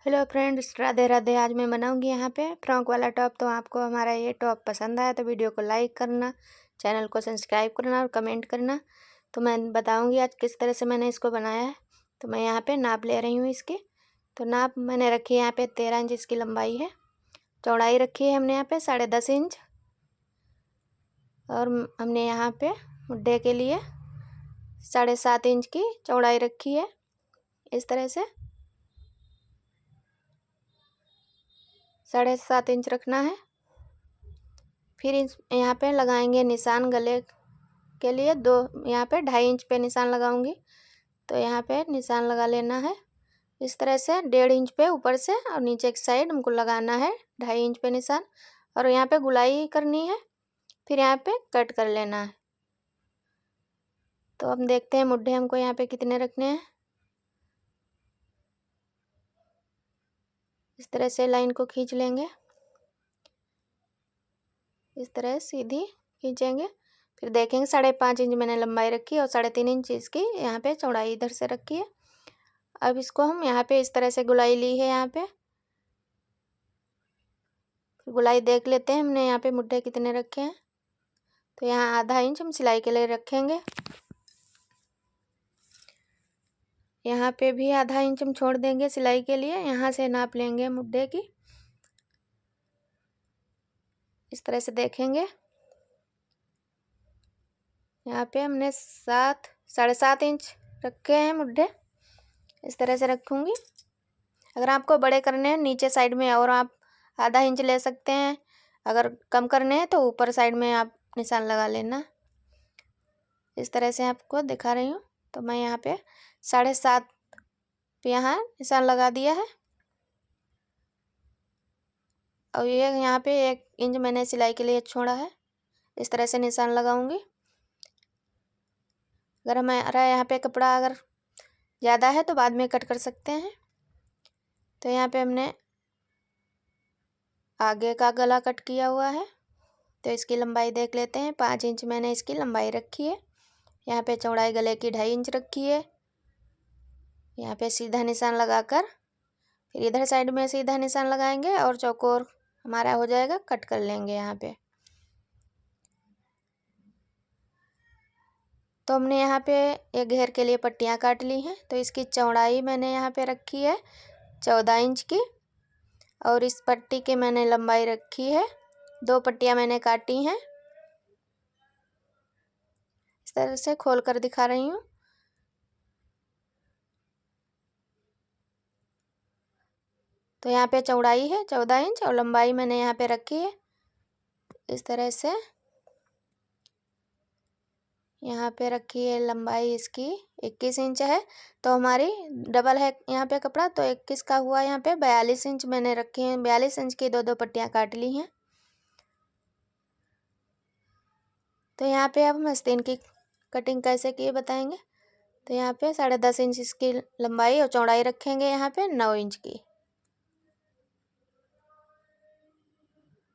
Hello friends, Radhe Radhe. आज मैं बनाऊंगी यहाँ पे फ्रॉक वाला टॉप। तो आपको हमारा ये टॉप पसंद आया तो वीडियो को लाइक करना, चैनल को सब्सक्राइब करना और कमेंट करना। तो मैं बताऊंगी आज किस तरह से मैंने इसको बनाया है। तो मैं यहाँ पे नाप ले रही हूँ इसकी। तो नाप मैंने रखी है यहाँ पे 13 इंच इसकी लंबाई है। चौड़ाई रखी है हमने यहाँ पे 10.5 इंच। और हमने यहाँ पे मुड्ढे के लिए 7.5 इंच की चौड़ाई रखी है। इस तरह से 7.5 इंच रखना है। फिर यहाँ पे लगाएंगे निशान गले के लिए। यहाँ पे 2.5 इंच पे निशान लगाऊंगी। तो यहाँ पे निशान लगा लेना है इस तरह से 1.5 इंच पे ऊपर से, और नीचे की साइड हमको लगाना है 2.5 इंच पे निशान। और यहाँ पे गुलाई करनी है। फिर यहाँ पे कट कर लेना है। तो हम देखते हैं मुड्ढे हमको यहाँ पे कितने रखने हैं। इस तरह से लाइन को खींच लेंगे, इस तरह सीधी खींचेंगे। फिर देखेंगे 5.5 इंच मैंने लंबाई रखी है और 3.5 इंच इसकी यहाँ पे चौड़ाई इधर से रखी है। अब इसको हम यहाँ पे इस तरह से गुलाई ली है। यहाँ पे गुलाई देख लेते हैं हमने यहाँ पे मुड्ढे कितने रखे हैं। तो यहाँ आधा इंच हम सिलाई के लिए रखेंगे। यहाँ पे भी आधा इंच हम छोड़ देंगे सिलाई के लिए। यहाँ से नाप लेंगे मुड्ढे की। इस तरह से देखेंगे यहाँ पे हमने 7.5 इंच रखे हैं मुड्ढे। इस तरह से रखूँगी। अगर आपको बड़े करने हैं नीचे साइड में और आप आधा इंच ले सकते हैं। अगर कम करने हैं तो ऊपर साइड में आप निशान लगा लेना। इस तरह से आपको दिखा रही हूँ। तो मैं यहाँ पे 7.5 पे यहाँ निशान लगा दिया है। और ये यहाँ पे 1 इंच मैंने सिलाई के लिए छोड़ा है। इस तरह से निशान लगाऊंगी। अगर हमारा यहाँ पे कपड़ा अगर ज़्यादा है तो बाद में कट कर सकते हैं। तो यहाँ पे हमने आगे का गला कट किया हुआ है। तो इसकी लंबाई देख लेते हैं। 5 इंच मैंने इसकी लंबाई रखी है। यहाँ पे चौड़ाई गले की 2.5 इंच रखी है। यहाँ पे सीधा निशान लगाकर फिर इधर साइड में सीधा निशान लगाएंगे और चौकोर हमारा हो जाएगा, कट कर लेंगे यहाँ पे। तो हमने यहाँ पे एक घेर के लिए पट्टियाँ काट ली हैं। तो इसकी चौड़ाई मैंने यहाँ पे रखी है 14 इंच की। और इस पट्टी के मैंने लंबाई रखी है, 2 पट्टियाँ मैंने काटी हैं। इस तरह से खोल कर दिखा रही हूँ। तो यहाँ पे चौड़ाई है 14 इंच और लंबाई मैंने यहाँ पे रखी है इस तरह से। यहाँ पे रखी है लंबाई इसकी 21 इंच है। तो हमारी डबल है यहाँ पे कपड़ा, तो 21 का हुआ यहाँ पे 42 इंच मैंने रखे हैं। 42 इंच की 2 पट्टियाँ काट ली हैं। तो यहाँ पे अब हम आस्तीन की कटिंग कैसे की बताएंगे। तो यहाँ पे 10.5 इंच इसकी लंबाई और चौड़ाई रखेंगे यहाँ पे 9 इंच की।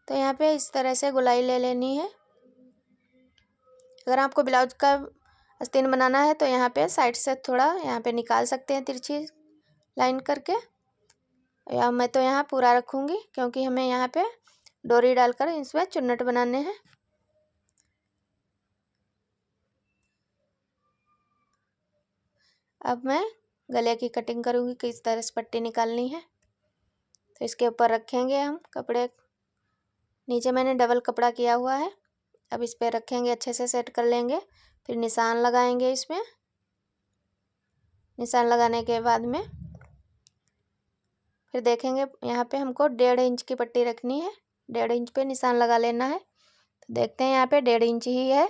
तो यहाँ पे इस तरह से गुलाई ले लेनी है। अगर आपको ब्लाउज का आस्तीन बनाना है तो यहाँ पे साइड से थोड़ा यहाँ पे निकाल सकते हैं तिरछी लाइन करके। या मैं तो यहाँ पूरा रखूँगी क्योंकि हमें यहाँ पे डोरी डालकर इसमें चुन्नट बनाने हैं। अब मैं गले की कटिंग करूँगी कि इस तरह से पट्टी निकालनी है। तो इसके ऊपर रखेंगे हम कपड़े। नीचे मैंने डबल कपड़ा किया हुआ है। अब इस पर रखेंगे, अच्छे से सेट कर लेंगे। फिर निशान लगाएंगे इसमें। निशान लगाने के बाद में फिर देखेंगे यहाँ पे हमको 1.5 इंच की पट्टी रखनी है। 1.5 इंच पे निशान लगा लेना है। तो देखते हैं यहाँ पे 1.5 इंच ही है।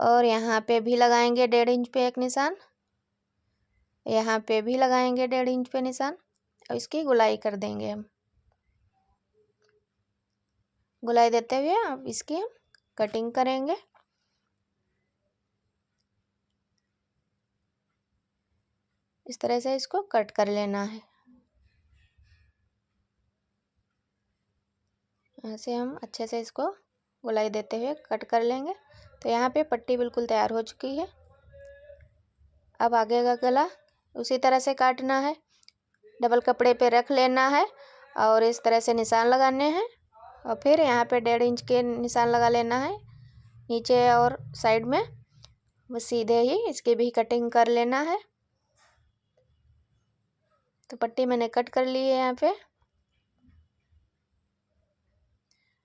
और यहाँ पे भी लगाएंगे 1.5 इंच पे एक निशान। यहाँ पे भी लगाएंगे 1.5 इंच पे निशान। और इसकी गुलाई कर देंगे हम। गुलाई देते हुए अब इसकी हम कटिंग करेंगे। इस तरह से इसको कट कर लेना है। ऐसे हम अच्छे से इसको गुलाई देते हुए कट कर लेंगे। तो यहाँ पे पट्टी बिल्कुल तैयार हो चुकी है। अब आगे का गला उसी तरह से काटना है। डबल कपड़े पे रख लेना है और इस तरह से निशान लगाने हैं और फिर यहाँ पे 1.5 इंच के निशान लगा लेना है नीचे और साइड में। बस सीधे ही इसकी भी कटिंग कर लेना है। तो पट्टी मैंने कट कर ली है यहाँ पे।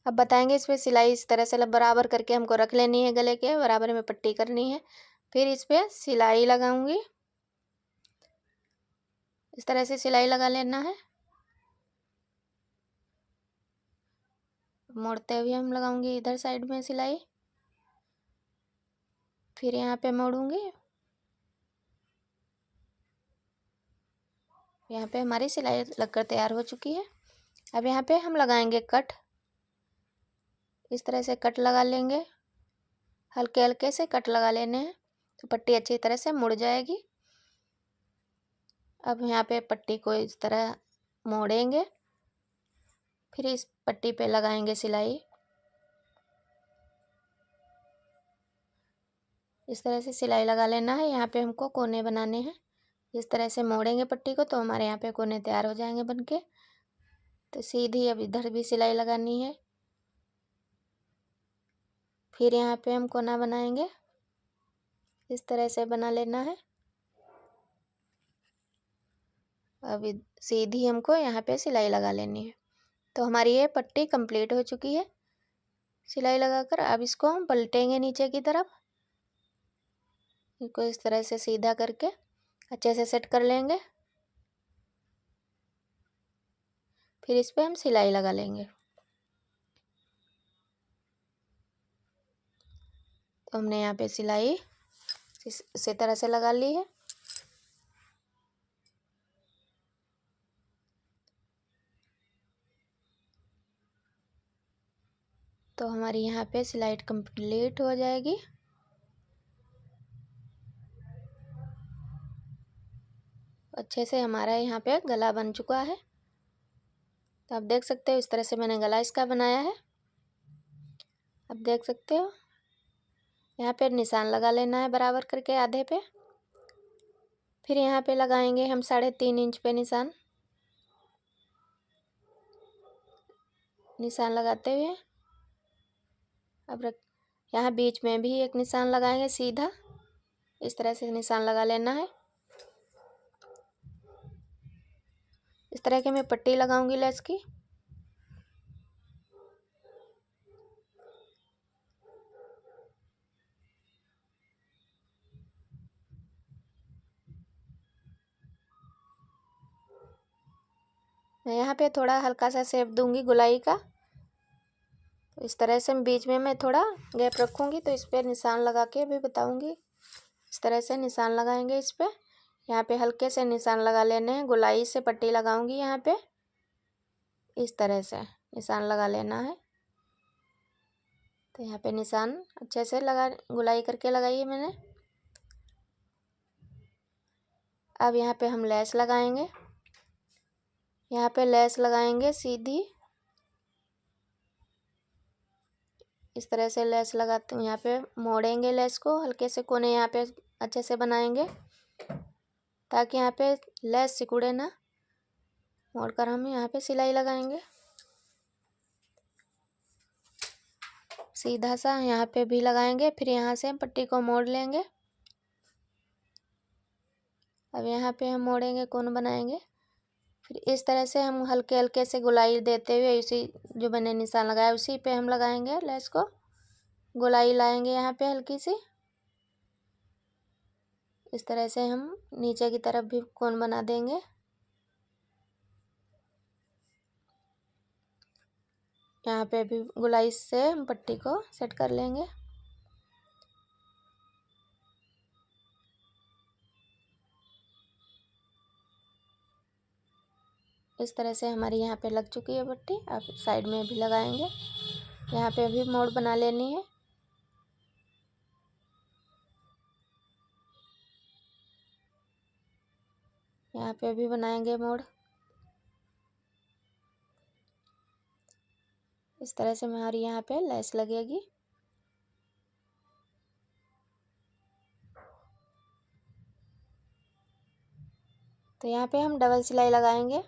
अब बताएंगे इस पर सिलाई इस तरह से बराबर करके हमको रख लेनी है, गले के बराबर में पट्टी करनी है। फिर इस पर सिलाई लगाऊंगी, इस तरह से सिलाई लगा लेना है। मोड़ते हुए हम लगाऊंगी इधर साइड में सिलाई, फिर यहाँ पे मोड़ूंगी। यहाँ पे हमारी सिलाई लगकर तैयार हो चुकी है। अब यहाँ पे हम लगाएंगे कट। इस तरह से कट लगा लेंगे, हल्के हल्के से कट लगा लेने हैं तो पट्टी अच्छी तरह से मुड़ जाएगी। अब यहाँ पे पट्टी को इस तरह मोड़ेंगे, फिर इस पट्टी पे लगाएंगे सिलाई। इस तरह से सिलाई लगा लेना है। यहाँ पे हमको कोने बनाने हैं। इस तरह से मोड़ेंगे पट्टी को तो हमारे यहाँ पे कोने तैयार हो जाएंगे बनके। तो सीधी अब इधर भी सिलाई लगानी है, फिर यहाँ पे हम कोना बनाएंगे। इस तरह से बना लेना है। अब सीधी हमको यहाँ पे सिलाई लगा लेनी है। तो हमारी ये पट्टी कंप्लीट हो चुकी है सिलाई लगाकर। अब इसको हम पलटेंगे नीचे की तरफ, इसको इस तरह से सीधा करके अच्छे से सेट कर लेंगे। फिर इस पे हम सिलाई लगा लेंगे। तो हमने यहाँ पे सिलाई इसी तरह से लगा ली है। तो हमारी यहाँ पे सिलाई कंप्लीट हो जाएगी। अच्छे से हमारा यहाँ पे गला बन चुका है। तो आप देख सकते हो इस तरह से मैंने गला इसका बनाया है। अब देख सकते हो यहाँ पे निशान लगा लेना है बराबर करके आधे पे। फिर यहाँ पे लगाएंगे हम 3.5 इंच पे निशान। निशान लगाते हुए अब यहाँ बीच में भी एक निशान लगाएंगे सीधा। इस तरह से निशान लगा लेना है। इस तरह के मैं पट्टी लगाऊंगी लेस की। मैं यहाँ पे थोड़ा हल्का सा शेप दूंगी गुलाई का। तो इस तरह से बीच में मैं थोड़ा गैप रखूंगी तो इस पर निशान लगा के भी बताऊंगी। इस तरह से निशान लगाएंगे इस पे। यहाँ पे हल्के से निशान लगा लेने हैं, गुलाई से पट्टी लगाऊंगी यहाँ पे। इस तरह से निशान लगा लेना है। तो यहाँ पे निशान अच्छे से लगा गुलाई करके लगाई है मैंने। अब यहाँ पे हम लेस लगाएंगे। यहाँ पे लेस लगाएंगे सीधी। इस तरह से लेस लगाते हैं। यहाँ पे मोड़ेंगे लेस को, हल्के से कोने यहाँ पे अच्छे से बनाएंगे ताकि यहाँ पे लेस सिकुड़े ना। मोड़कर हम यहाँ पे सिलाई लगाएंगे सीधा सा। यहाँ पे भी लगाएंगे, फिर यहाँ से हम पट्टी को मोड़ लेंगे। अब यहाँ पे हम मोड़ेंगे, कोन बनाएंगे। फिर इस तरह से हम हल्के हल्के से गुलाई देते हुए इसी जो मैंने निशान लगाया उसी पे हम लगाएंगे लेस को। गुलाई लाएंगे यहाँ पे हल्की सी। इस तरह से हम नीचे की तरफ भी कोन बना देंगे। यहाँ पे भी गुलाई से हम पट्टी को सेट कर लेंगे। इस तरह से हमारी यहाँ पे लग चुकी है पट्टी। अब साइड में भी लगाएंगे। यहाँ पे भी मोड़ बना लेनी है। यहाँ पे भी बनाएंगे मोड़। इस तरह से हमारी यहाँ पे लेस लगेगी। तो यहाँ पे हम डबल सिलाई लगाएंगे।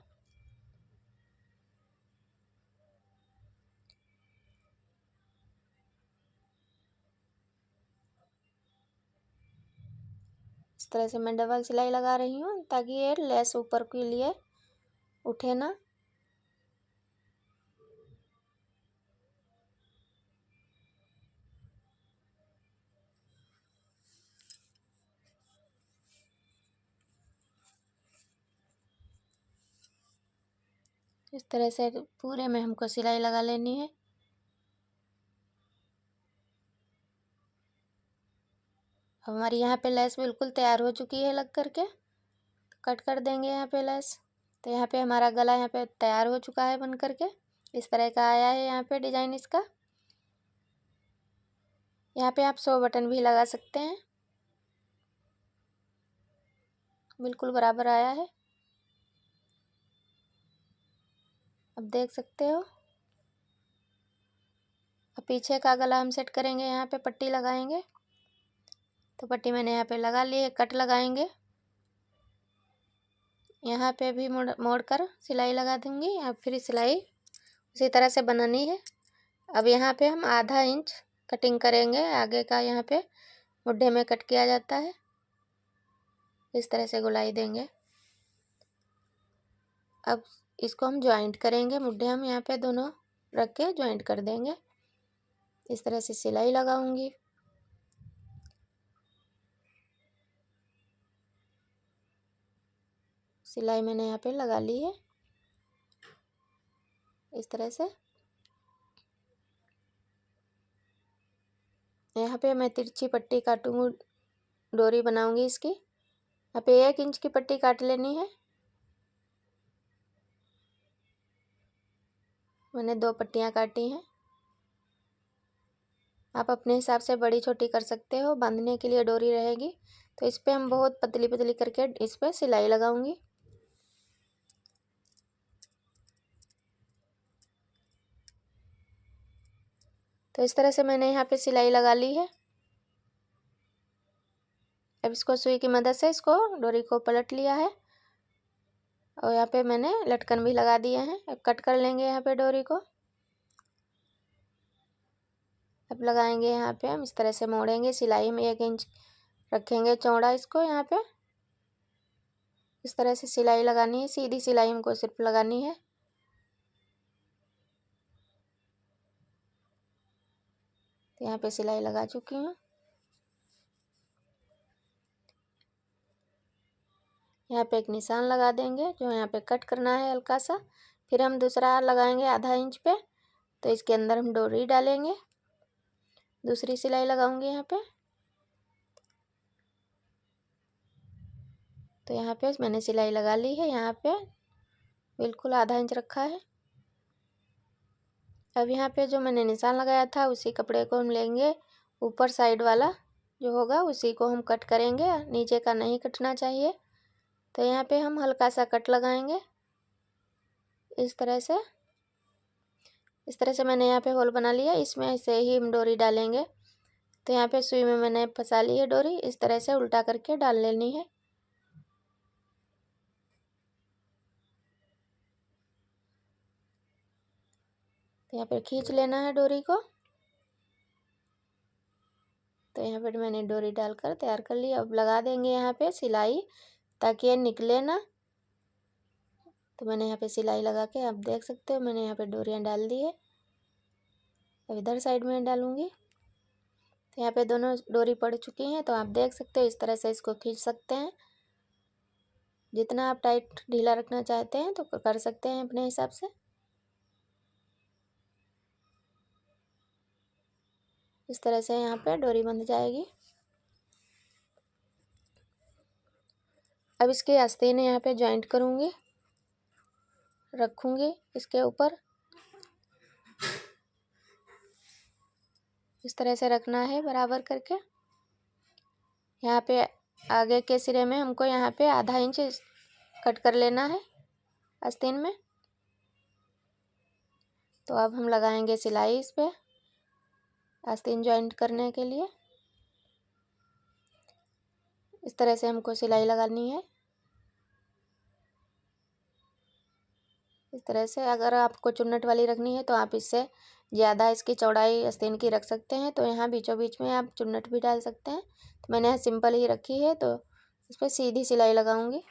इस तरह से मैं डबल सिलाई लगा रही हूँ ताकि ये लेस ऊपर के लिए उठे ना। इस तरह से पूरे में हमको सिलाई लगा लेनी है। हमारी यहाँ पे लेस बिल्कुल तैयार हो चुकी है लग करके, तो कट कर देंगे यहाँ पे लेस। तो यहाँ पे हमारा गला यहाँ पे तैयार हो चुका है बन करके, इस तरह का आया है यहाँ पे डिजाइन इसका। यहाँ पे आप 100 बटन भी लगा सकते हैं, बिल्कुल बराबर आया है, अब देख सकते हो। अब पीछे का गला हम सेट करेंगे, यहाँ पे पट्टी लगाएंगे। तो पट्टी मैंने यहाँ पे लगा ली है, कट लगाएंगे। यहाँ पे भी मोड़ कर सिलाई लगा दूंगी, या फिर सिलाई उसी तरह से बनानी है। अब यहाँ पे हम आधा इंच कटिंग करेंगे आगे का, यहाँ पे मुड्ढे में कट किया जाता है, इस तरह से गोलाई देंगे। अब इसको हम ज्वाइंट करेंगे, मुड्ढे हम यहाँ पे दोनों रख के ज्वाइंट कर देंगे। इस तरह से सिलाई लगाऊंगी। सिलाई मैंने यहाँ पे लगा ली है, इस तरह से। यहाँ पे मैं तिरछी पट्टी काटूंगी, डोरी बनाऊंगी इसकी। यहाँ पे 1 इंच की पट्टी काट लेनी है। मैंने 2 पट्टियाँ काटी हैं। आप अपने हिसाब से बड़ी छोटी कर सकते हो। बांधने के लिए डोरी रहेगी, तो इस पे हम बहुत पतली पतली करके इस पे सिलाई लगाऊंगी। तो इस तरह से मैंने यहाँ पे सिलाई लगा ली है। अब इसको सुई की मदद से इसको डोरी को पलट लिया है, और यहाँ पे मैंने लटकन भी लगा दिए हैं। अब कट कर लेंगे यहाँ पे डोरी को। अब लगाएंगे यहाँ पे हम, इस तरह से मोड़ेंगे। सिलाई में 1 इंच रखेंगे चौड़ा इसको। यहाँ पे इस तरह से सिलाई लगानी है, सीधी सिलाई हमको सिर्फ लगानी है। तो यहाँ पे सिलाई लगा चुकी हूँ। यहाँ पे एक निशान लगा देंगे, जो यहाँ पे कट करना है हल्का सा। फिर हम दूसरा लगाएंगे आधा इंच पे, तो इसके अंदर हम डोरी डालेंगे। दूसरी सिलाई लगाऊंगी यहाँ पे। तो यहाँ पे मैंने सिलाई लगा ली है, यहाँ पे बिल्कुल आधा इंच रखा है। अब यहाँ पे जो मैंने निशान लगाया था, उसी कपड़े को हम लेंगे, ऊपर साइड वाला जो होगा उसी को हम कट करेंगे, नीचे का नहीं कटना चाहिए। तो यहाँ पे हम हल्का सा कट लगाएंगे, इस तरह से। इस तरह से मैंने यहाँ पे होल बना लिया, इसमें से ही हम डोरी डालेंगे। तो यहाँ पे सुई में मैंने फंसा ली है डोरी, इस तरह से उल्टा करके डाल लेनी है। तो यहाँ पे खींच लेना है डोरी को। तो यहाँ पे मैंने डोरी डालकर तैयार कर ली। अब लगा देंगे यहाँ पे सिलाई, ताकि ये निकले ना। तो मैंने यहाँ पे सिलाई लगा के, आप देख सकते हो, मैंने यहाँ पे डोरियाँ डाल दी है। अब इधर साइड में डालूंगी। तो यहाँ पे दोनों डोरी पड़ चुकी हैं, तो आप देख सकते हो, इस तरह से इसको खींच सकते हैं। जितना आप टाइट ढीला रखना चाहते हैं तो कर सकते हैं अपने हिसाब से। इस तरह से यहाँ पे डोरी बंध जाएगी। अब इसके आस्तीन यहाँ पे जॉइंट करूँगी, रखूँगी इसके ऊपर। इस तरह से रखना है बराबर करके। यहाँ पे आगे के सिरे में हमको यहाँ पे आधा इंच कट कर लेना है आस्तीन में। तो अब हम लगाएंगे सिलाई इस पे, आस्तीन जॉइंट करने के लिए। इस तरह से हमको सिलाई लगानी है। इस तरह से। अगर आपको चुन्नट वाली रखनी है तो आप इससे ज़्यादा इसकी चौड़ाई आस्तीन की रख सकते हैं, तो यहाँ बीचों बीच में आप चुन्नट भी डाल सकते हैं। तो मैंने यहाँ सिंपल ही रखी है, तो इस पर सीधी सिलाई लगाऊंगी।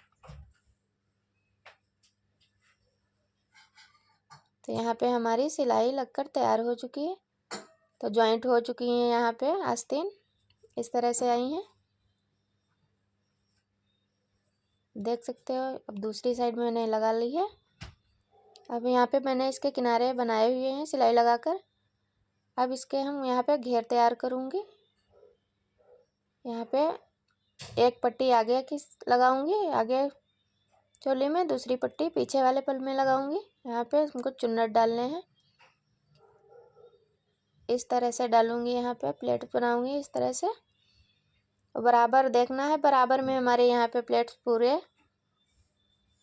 तो यहाँ पे हमारी सिलाई लगकर तैयार हो चुकी है। तो जॉइंट हो चुकी है यहाँ पे आस्तीन, इस तरह से आई हैं, देख सकते हो। अब दूसरी साइड में मैंने लगा ली है। अब यहाँ पे मैंने इसके किनारे बनाए हुए हैं सिलाई लगाकर। अब इसके हम यहाँ पे घेर तैयार करूँगी। यहाँ पे एक पट्टी आगे की लगाऊंगी, आगे चोली में, दूसरी पट्टी पीछे वाले पल में लगाऊंगी। यहाँ पे हमको चुन्नट डालने हैं, इस तरह से डालूंगी। यहाँ पे प्लेट बनाऊंगी इस तरह से, बराबर देखना है, बराबर में हमारे यहाँ पे प्लेट्स पूरे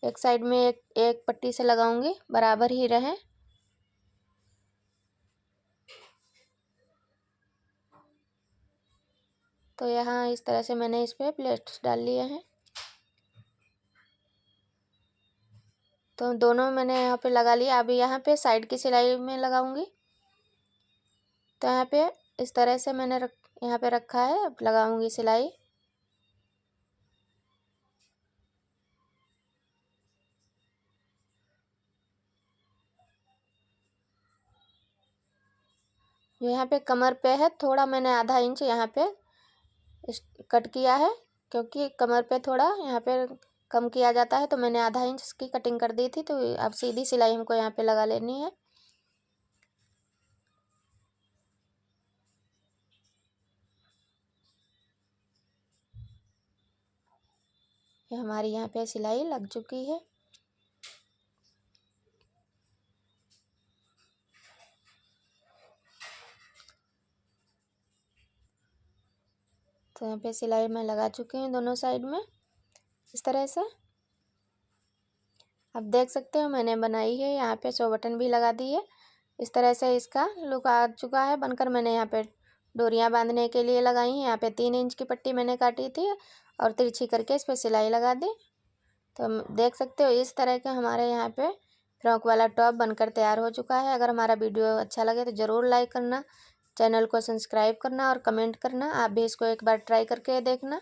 एक साइड में एक पट्टी से लगाऊंगी, बराबर ही रहे। तो यहाँ इस तरह से मैंने इस पे प्लेट्स डाल लिए हैं। तो दोनों मैंने यहाँ पे लगा लिया। अभी यहाँ पे साइड की सिलाई में लगाऊंगी। तो यहाँ पे इस तरह से मैंने यहाँ पे रखा है। अब लगाऊंगी सिलाई। जो यहाँ पे कमर पे है, थोड़ा मैंने आधा इंच यहाँ पे कट किया है, क्योंकि कमर पे थोड़ा यहाँ पे कम किया जाता है, तो मैंने आधा इंच इसकी कटिंग कर दी थी। तो अब सीधी सिलाई हमको यहाँ पे लगा लेनी है। ये हमारी यहाँ पे सिलाई लग चुकी है। तो यहाँ पे सिलाई मैं लगा चुकी हूँ दोनों साइड में इस तरह से। अब देख सकते हो मैंने बनाई है, यहाँ पे 100 बटन भी लगा दी है। इस तरह से इसका लुक आ चुका है बनकर। मैंने यहाँ पे डोरियाँ बांधने के लिए लगाई हैं। यहाँ पे 3 इंच की पट्टी मैंने काटी थी और तिरछी करके इस पर सिलाई लगा दी। तो देख सकते हो इस तरह के हमारे यहाँ पे फ्रॉक वाला टॉप बनकर तैयार हो चुका है। अगर हमारा वीडियो अच्छा लगे तो ज़रूर लाइक करना, चैनल को सब्सक्राइब करना और कमेंट करना। आप भी इसको एक बार ट्राई करके देखना।